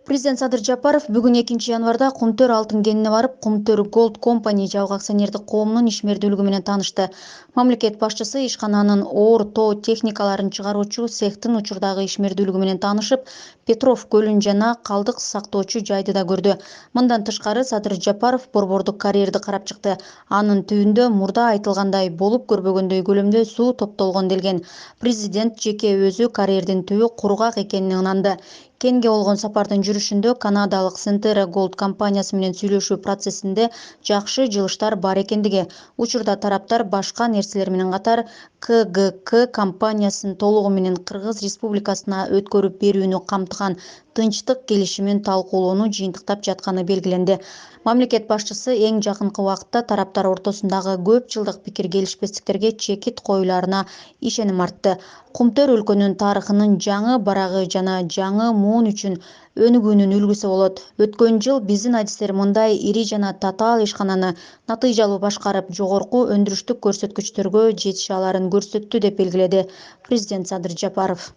Президент Садыр Жапаров бүгін 2 январда Кумтөр алтын кеніне барып, Кумтөр Gold Company жабық акционердик коомунун ишмердүүлүгү менен таанышты. Мамлекет башчысы ишкананын оор тоо техникаларын чыгаруучу цехтин учурдагы ишмердүүлүгү менен таанышып, Петров көлүн жана калдык сактоочу жайды да көрдү. Мындан тышкары Садыр Жапаров борбордук карьерди карап чыкты. Анын түбүндө мурда айтылгандай болуп көрбөгөндөй көлөмдө суу топтолгон делген. Президент жеке өзү карьердин түбү кургак экенине ынанды. Кенге болгон сапардын жүрүшүндө канадалык Centerra Gold компаниясы менен сүйлөшүү процессинде жакшы жылыштар бар экендиги, учурда тараптар башка нерселер менен катар КГК компаниясын толугу менен Кыргыз Республикасына өткөрүп берүүнү камтыган тынчтык келишимин талкуулоону жыйынтыктап жатканы белгиленди. Мамлекет башчысы эң жакынкы убакытта тараптар ортосундагы көп жылдык пикир келишпестиктерге чекит коюларына ишеним артты. Кумтөр өлкөнүн тарыхынын жаңы барагы жана жаңы муун үчүн өнүгүүнүн үлгүсү болот. Өткөн жыл биздин адистер мындай ири жана татаал ишкананы натыйжалуу башкарып, жогорку өндүрүштүк көрсөткүчтөргө жетише аларын көрсөттү деп белгиледи президент Садыр Жапаров.